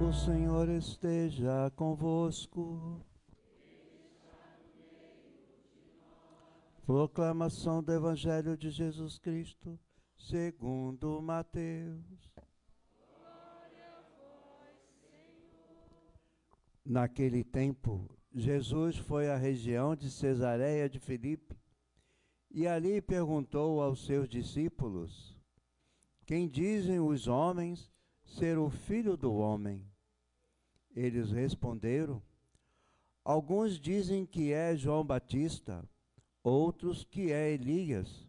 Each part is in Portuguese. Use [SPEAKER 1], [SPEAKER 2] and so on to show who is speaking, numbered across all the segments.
[SPEAKER 1] O Senhor esteja convosco. Proclamação do Evangelho de Jesus Cristo, segundo Mateus. Naquele tempo, Jesus foi à região de Cesareia de Filipe e ali perguntou aos seus discípulos: quem dizem os homens ser o Filho do Homem? Eles responderam: alguns dizem que é João Batista, outros que é Elias,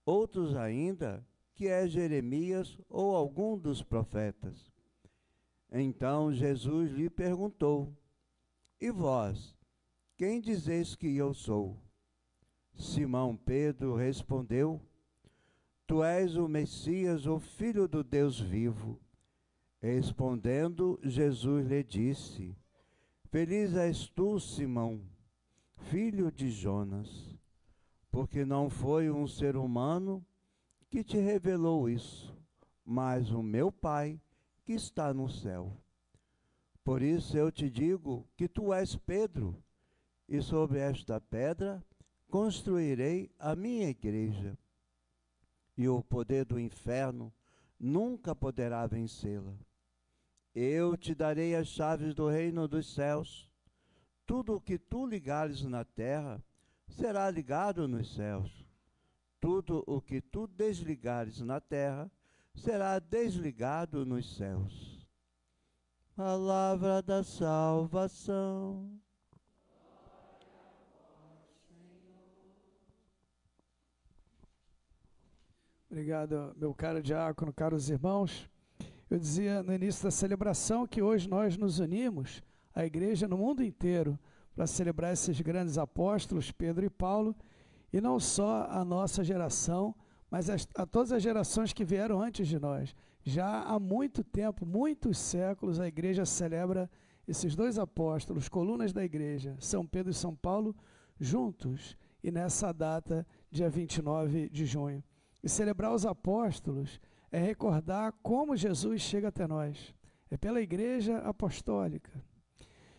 [SPEAKER 1] outros ainda que é Jeremias ou algum dos profetas. Então Jesus lhe perguntou: e vós, quem dizeis que eu sou? Simão Pedro respondeu: tu és o Messias, o Filho do Deus vivo. Respondendo, Jesus lhe disse: feliz és tu, Simão, filho de Jonas, porque não foi um ser humano que te revelou isso, mas o meu Pai que está no céu. Por isso eu te digo que tu és Pedro, e sobre esta pedra construirei a minha igreja, e o poder do inferno nunca poderá vencê-la. Eu te darei as chaves do reino dos céus. Tudo o que tu ligares na terra será ligado nos céus. Tudo o que tu desligares na terra será desligado nos céus. Palavra da salvação.
[SPEAKER 2] Obrigado, meu caro diácono, caros irmãos. Eu dizia no início da celebração que hoje nós nos unimos, a igreja no mundo inteiro, para celebrar esses grandes apóstolos, Pedro e Paulo, e não só a nossa geração, mas a todas as gerações que vieram antes de nós. Já há muito tempo, muitos séculos, a igreja celebra esses dois apóstolos, colunas da igreja, São Pedro e São Paulo, juntos, e nessa data, dia 29 de junho. E celebrar os apóstolos é recordar como Jesus chega até nós. É pela igreja apostólica.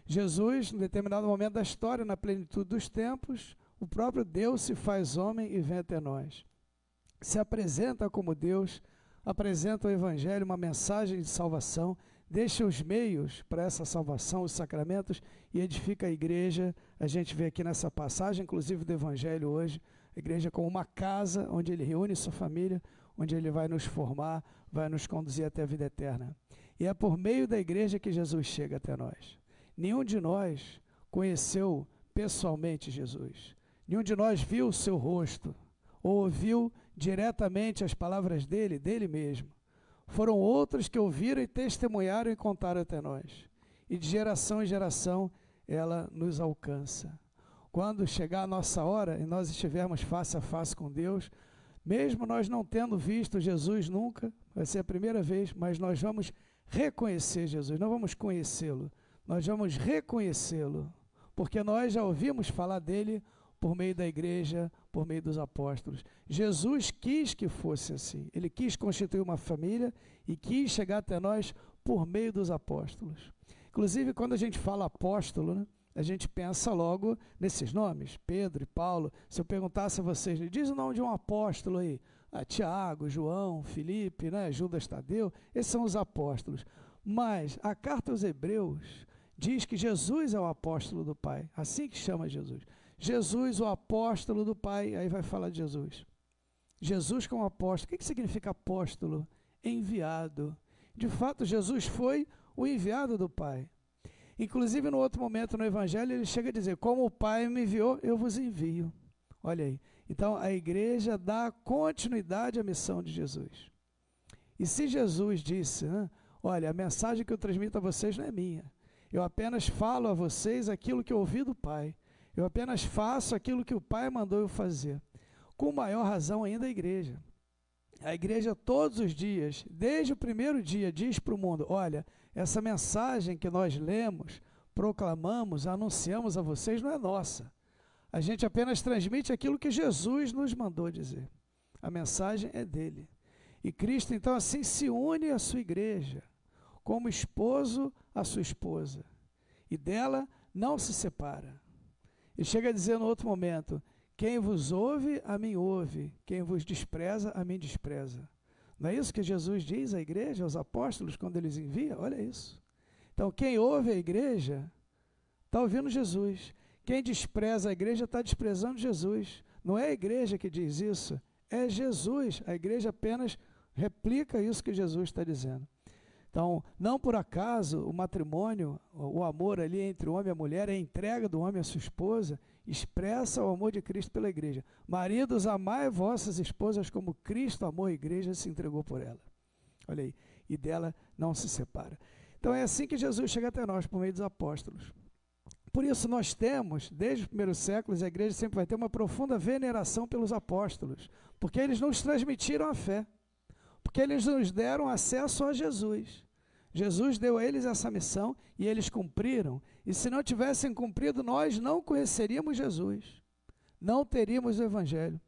[SPEAKER 2] Jesus, em determinado momento da história, na plenitude dos tempos, o próprio Deus se faz homem e vem até nós. Se apresenta como Deus, apresenta o Evangelho, uma mensagem de salvação, deixa os meios para essa salvação, os sacramentos, e edifica a igreja. A gente vê aqui nessa passagem, inclusive do Evangelho hoje, a igreja como uma casa onde ele reúne sua família, onde ele vai nos formar, vai nos conduzir até a vida eterna. E é por meio da igreja que Jesus chega até nós. Nenhum de nós conheceu pessoalmente Jesus. Nenhum de nós viu o seu rosto, ou ouviu diretamente as palavras dele mesmo. Foram outros que ouviram e testemunharam e contaram até nós. E de geração em geração ela nos alcança. Quando chegar a nossa hora e nós estivermos face a face com Deus, mesmo nós não tendo visto Jesus nunca, vai ser a primeira vez, mas nós vamos reconhecer Jesus, não vamos conhecê-lo, nós vamos reconhecê-lo, porque nós já ouvimos falar dele por meio da igreja, por meio dos apóstolos. Jesus quis que fosse assim, ele quis constituir uma família e quis chegar até nós por meio dos apóstolos. Inclusive, quando a gente fala apóstolo, né, a gente pensa logo nesses nomes, Pedro e Paulo. Se eu perguntasse a vocês, diz o nome de um apóstolo aí, Tiago, João, Filipe, né, Judas Tadeu, esses são os apóstolos. Mas a carta aos Hebreus diz que Jesus é o apóstolo do Pai, assim que chama Jesus. Jesus, o apóstolo do Pai, aí vai falar de Jesus. Jesus como apóstolo. O que significa apóstolo? Enviado. De fato, Jesus foi o enviado do Pai. Inclusive, no outro momento no Evangelho, ele chega a dizer, como o Pai me enviou, eu vos envio. Olha aí. Então, a igreja dá continuidade à missão de Jesus. E se Jesus disse, né, olha, a mensagem que eu transmito a vocês não é minha. Eu apenas falo a vocês aquilo que eu ouvi do Pai. Eu apenas faço aquilo que o Pai mandou eu fazer. Com maior razão ainda a igreja. A igreja todos os dias, desde o primeiro dia, diz para o mundo, olha, essa mensagem que nós lemos, proclamamos, anunciamos a vocês não é nossa. A gente apenas transmite aquilo que Jesus nos mandou dizer. A mensagem é dele. E Cristo, então, assim se une à sua igreja, como esposo à sua esposa, e dela não se separa. E chega a dizer no outro momento: quem vos ouve, a mim ouve, quem vos despreza, a mim despreza. Não é isso que Jesus diz à igreja, aos apóstolos, quando eles envia? Olha isso. Então, quem ouve a igreja está ouvindo Jesus. Quem despreza a igreja está desprezando Jesus. Não é a igreja que diz isso, é Jesus. A igreja apenas replica isso que Jesus está dizendo. Então, não por acaso o matrimônio, o amor ali entre o homem e a mulher, a entrega do homem à sua esposa, expressa o amor de Cristo pela igreja. Maridos, amai vossas esposas como Cristo amou a igreja e se entregou por ela. Olha aí, e dela não se separa. Então é assim que Jesus chega até nós, por meio dos apóstolos. Por isso nós temos, desde os primeiros séculos, a igreja sempre vai ter uma profunda veneração pelos apóstolos, porque eles nos transmitiram a fé, porque eles nos deram acesso a Jesus. Jesus deu a eles essa missão e eles cumpriram, e se não tivessem cumprido, nós não conheceríamos Jesus, não teríamos o Evangelho.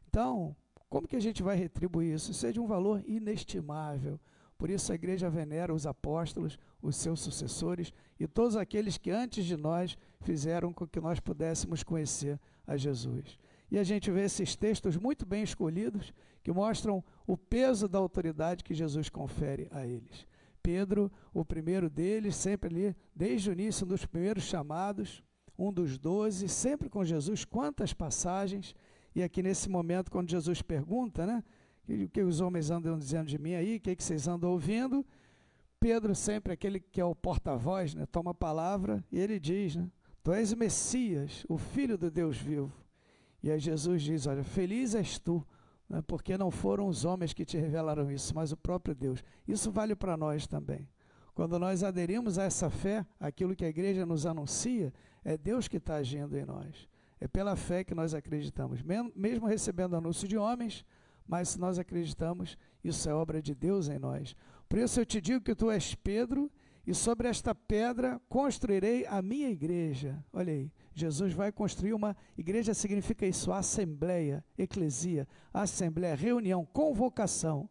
[SPEAKER 2] Então, como que a gente vai retribuir isso? Isso é de um valor inestimável. Por isso a igreja venera os apóstolos, os seus sucessores e todos aqueles que antes de nós fizeram com que nós pudéssemos conhecer a Jesus. E a gente vê esses textos muito bem escolhidos que mostram o peso da autoridade que Jesus confere a eles. Pedro, o primeiro deles, sempre ali, desde o início, um dos primeiros chamados, um dos 12, sempre com Jesus, quantas passagens. E aqui nesse momento, quando Jesus pergunta, né? O que os homens andam dizendo de mim aí, o que vocês andam ouvindo? Pedro, sempre aquele que é o porta-voz, né, toma a palavra e ele diz, né, tu és o Messias, o Filho do Deus vivo. E aí Jesus diz, olha, feliz és tu, né, porque não foram os homens que te revelaram isso, mas o próprio Deus. Isso vale para nós também. Quando nós aderimos a essa fé, aquilo que a igreja nos anuncia, é Deus que está agindo em nós. É pela fé que nós acreditamos, mesmo recebendo anúncio de homens, mas se nós acreditamos, isso é obra de Deus em nós. Por isso eu te digo que tu és Pedro, e sobre esta pedra construirei a minha igreja. Olha aí, Jesus vai construir uma igreja, significa isso, assembleia, eclesia, assembleia, reunião, convocação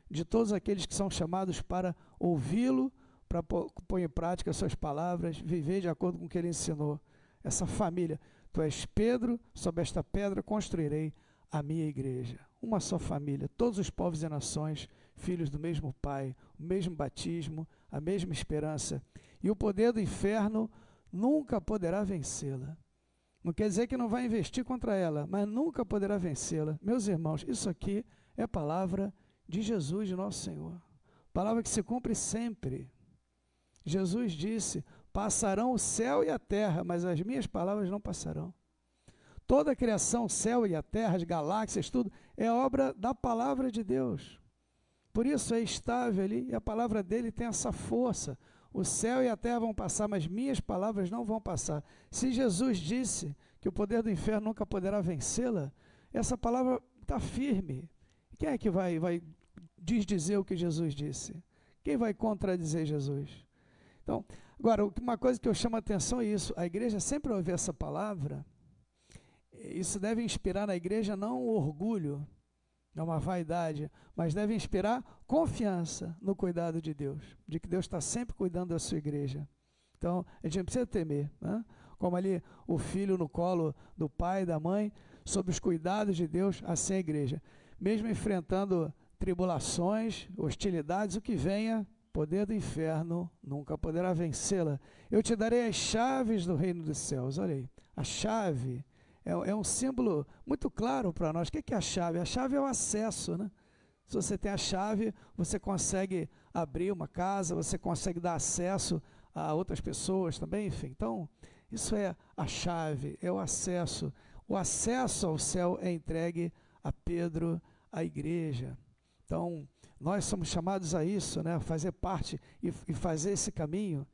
[SPEAKER 2] de todos aqueles que são chamados para ouvi-lo, para pôr em prática as suas palavras, viver de acordo com o que ele ensinou. Essa família, tu és Pedro, sobre esta pedra construirei a minha igreja. Uma só família, todos os povos e nações, filhos do mesmo Pai, o mesmo batismo, a mesma esperança. E o poder do inferno nunca poderá vencê-la. Não quer dizer que não vai investir contra ela, mas nunca poderá vencê-la. Meus irmãos, isso aqui é a palavra de Jesus, de nosso Senhor. Palavra que se cumpre sempre. Jesus disse, passarão o céu e a terra, mas as minhas palavras não passarão. Toda a criação, o céu e a terra, as galáxias, tudo, é obra da palavra de Deus. Por isso é estável ali, e a palavra dele tem essa força. O céu e a terra vão passar, mas minhas palavras não vão passar. Se Jesus disse que o poder do inferno nunca poderá vencê-la, essa palavra está firme. Quem é que vai desdizer o que Jesus disse? Quem vai contradizer Jesus? Então, agora, uma coisa que eu chamo a atenção é isso. A igreja sempre ouve essa palavra. Isso deve inspirar na igreja não um orgulho, não uma vaidade, mas deve inspirar confiança no cuidado de Deus, de que Deus está sempre cuidando da sua igreja. Então, a gente não precisa temer, né? Como ali o filho no colo do pai e da mãe, sob os cuidados de Deus, assim a igreja. Mesmo enfrentando tribulações, hostilidades, o que venha, poder do inferno nunca poderá vencê-la. Eu te darei as chaves do reino dos céus. Olha aí, a chave é um símbolo muito claro para nós. O que é a chave? A chave é o acesso, né? Se você tem a chave, você consegue abrir uma casa, você consegue dar acesso a outras pessoas também, enfim. Então, isso é a chave, é o acesso. O acesso ao céu é entregue a Pedro, a igreja. Então, nós somos chamados a isso, né? A fazer parte e fazer esse caminho.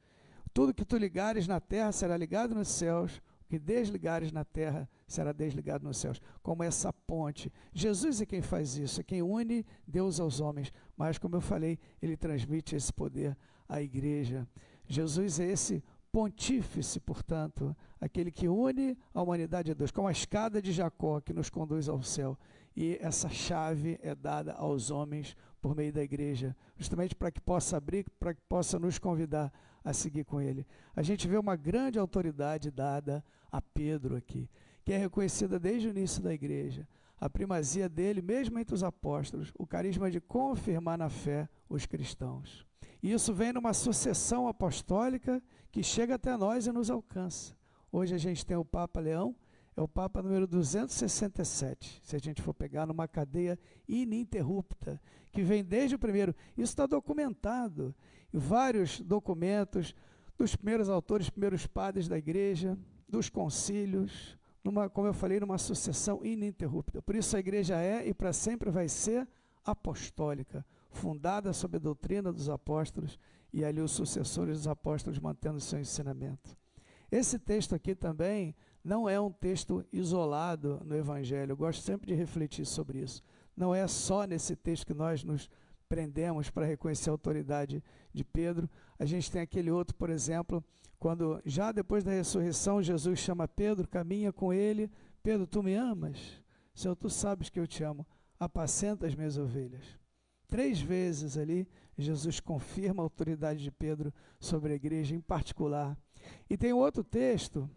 [SPEAKER 2] Tudo que tu ligares na terra será ligado nos céus, o que desligares na terra será desligado nos céus, como essa ponte. Jesus é quem faz isso, é quem une Deus aos homens, mas como eu falei, ele transmite esse poder à igreja. Jesus é esse pontífice, portanto, aquele que une a humanidade a Deus, como a escada de Jacó que nos conduz ao céu. E essa chave é dada aos homens por meio da igreja, justamente para que possa abrir, para que possa nos convidar a seguir com ele. A gente vê uma grande autoridade dada a Pedro aqui, que é reconhecida desde o início da igreja. A primazia dele, mesmo entre os apóstolos, o carisma de confirmar na fé os cristãos. E isso vem numa sucessão apostólica que chega até nós e nos alcança. Hoje a gente tem o Papa Leão, é o Papa número 267, se a gente for pegar numa cadeia ininterrupta, que vem desde o primeiro. Isso está documentado em vários documentos dos primeiros autores, primeiros padres da igreja, dos concílios, como eu falei, numa sucessão ininterrupta. Por isso a igreja é e para sempre vai ser apostólica, fundada sob a doutrina dos apóstolos e ali os sucessores dos apóstolos mantendo o seu ensinamento. Esse texto aqui também não é um texto isolado no Evangelho. Eu gosto sempre de refletir sobre isso. Não é só nesse texto que nós nos prendemos para reconhecer a autoridade de Pedro. A gente tem aquele outro, por exemplo, quando já depois da ressurreição Jesus chama Pedro, caminha com ele. Pedro, tu me amas? Senhor, tu sabes que eu te amo. Apacenta as minhas ovelhas. 3 vezes ali, Jesus confirma a autoridade de Pedro sobre a igreja em particular. E tem outro texto,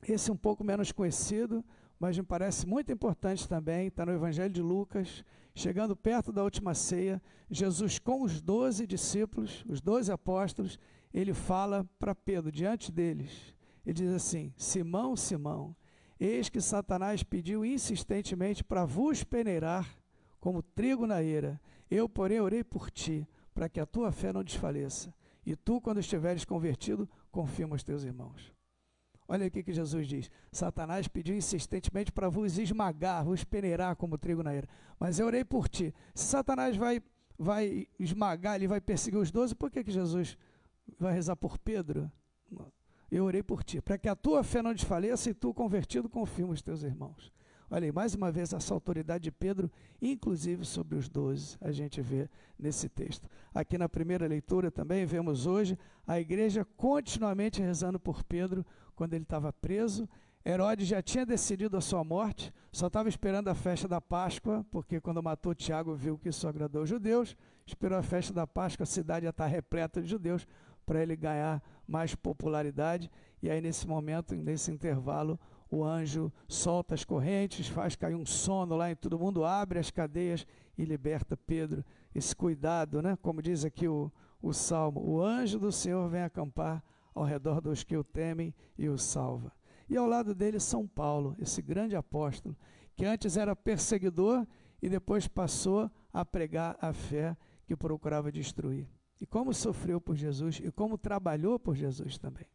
[SPEAKER 2] esse um pouco menos conhecido, mas me parece muito importante também, está no Evangelho de Lucas, chegando perto da última ceia, Jesus com os 12 discípulos, os 12 apóstolos, ele fala para Pedro, diante deles, ele diz assim: Simão, Simão, eis que Satanás pediu insistentemente para vos peneirar como trigo na eira. Eu, porém, orei por ti, para que a tua fé não desfaleça. E tu, quando estiveres convertido, confirma os teus irmãos. Olha aqui que Jesus diz: Satanás pediu insistentemente para vos esmagar, vos peneirar como trigo na eira. Mas eu orei por ti. Se Satanás vai esmagar, ele vai perseguir os 12, por que Jesus vai rezar por Pedro? Eu orei por ti, para que a tua fé não desfaleça e tu, convertido, confirma os teus irmãos. Olha aí, mais uma vez, essa autoridade de Pedro, inclusive sobre os 12, a gente vê nesse texto. Aqui na primeira leitura também vemos hoje a igreja continuamente rezando por Pedro quando ele estava preso. Herodes já tinha decidido a sua morte, só estava esperando a festa da Páscoa, porque quando matou Tiago viu que isso agradou os judeus, esperou a festa da Páscoa, a cidade já está repleta de judeus, para ele ganhar mais popularidade. E aí nesse momento, nesse intervalo, o anjo solta as correntes, faz cair um sono lá em todo mundo, abre as cadeias e liberta Pedro. Esse cuidado, né? Como diz aqui o Salmo, o anjo do Senhor vem acampar ao redor dos que o temem e o salva. E ao lado dele São Paulo, esse grande apóstolo, que antes era perseguidor e depois passou a pregar a fé que procurava destruir. E como sofreu por Jesus e como trabalhou por Jesus também.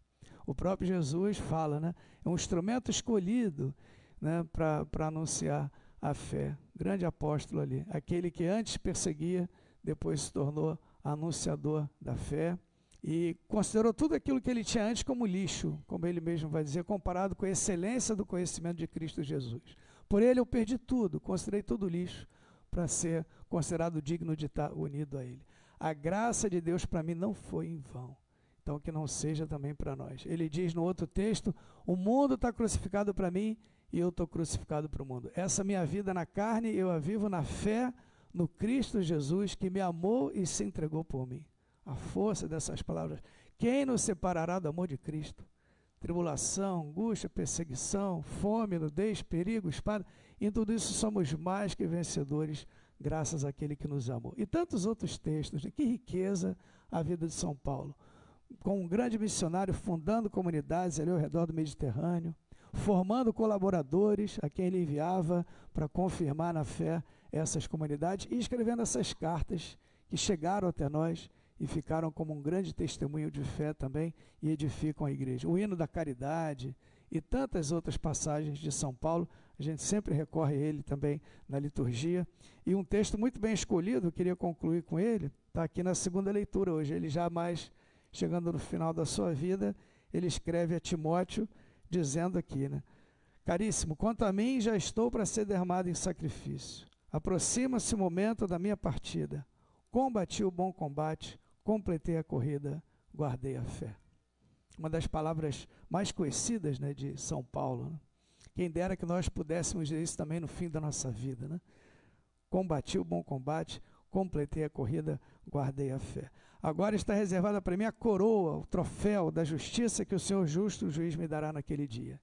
[SPEAKER 2] O próprio Jesus fala, né? É um instrumento escolhido, né, para anunciar a fé. Grande apóstolo ali, aquele que antes perseguia, depois se tornou anunciador da fé e considerou tudo aquilo que ele tinha antes como lixo, como ele mesmo vai dizer, comparado com a excelência do conhecimento de Cristo Jesus. Por ele eu perdi tudo, considerei tudo lixo para ser considerado digno de estar unido a ele. A graça de Deus para mim não foi em vão. Então, que não seja também para nós. Ele diz no outro texto, o mundo está crucificado para mim e eu estou crucificado para o mundo. Essa minha vida na carne, eu a vivo na fé no Cristo Jesus, que me amou e se entregou por mim. A força dessas palavras. Quem nos separará do amor de Cristo? Tribulação, angústia, perseguição, fome, nudez, perigo, espada. Em tudo isso somos mais que vencedores, graças àquele que nos amou. E tantos outros textos. Que riqueza a vida de São Paulo. Com um grande missionário, fundando comunidades ali ao redor do Mediterrâneo, formando colaboradores a quem ele enviava para confirmar na fé essas comunidades e escrevendo essas cartas que chegaram até nós e ficaram como um grande testemunho de fé também e edificam a igreja. O hino da caridade e tantas outras passagens de São Paulo, a gente sempre recorre a ele também na liturgia. E um texto muito bem escolhido, eu queria concluir com ele, está aqui na segunda leitura hoje, ele já mais chegando no final da sua vida, ele escreve a Timóteo, dizendo aqui, né? Caríssimo, quanto a mim, já estou para ser derramado em sacrifício. Aproxima-se o momento da minha partida. Combati o bom combate, completei a corrida, guardei a fé. uma das palavras mais conhecidas, né, de São Paulo, né? Quem dera que nós pudéssemos dizer isso também no fim da nossa vida, né? Combati o bom combate, completei a corrida, guardei a fé. Agora está reservada para mim a coroa, o troféu da justiça que o Senhor justo, o juiz, me dará naquele dia.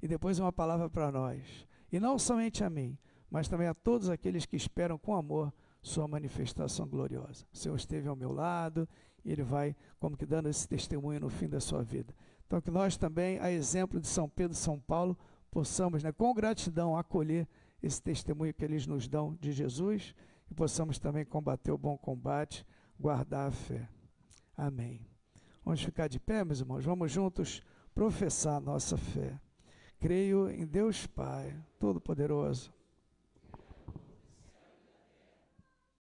[SPEAKER 2] E depois uma palavra para nós, e não somente a mim, mas também a todos aqueles que esperam com amor sua manifestação gloriosa. O Senhor esteve ao meu lado, e Ele vai como que dando esse testemunho no fim da sua vida. Então que nós também, a exemplo de São Pedro e São Paulo, possamos, né, com gratidão acolher esse testemunho que eles nos dão de Jesus, e possamos também combater o bom combate, guardar a fé. Amém. Vamos ficar de pé, meus irmãos? Vamos juntos professar a nossa fé. Creio em Deus Pai, Todo-Poderoso,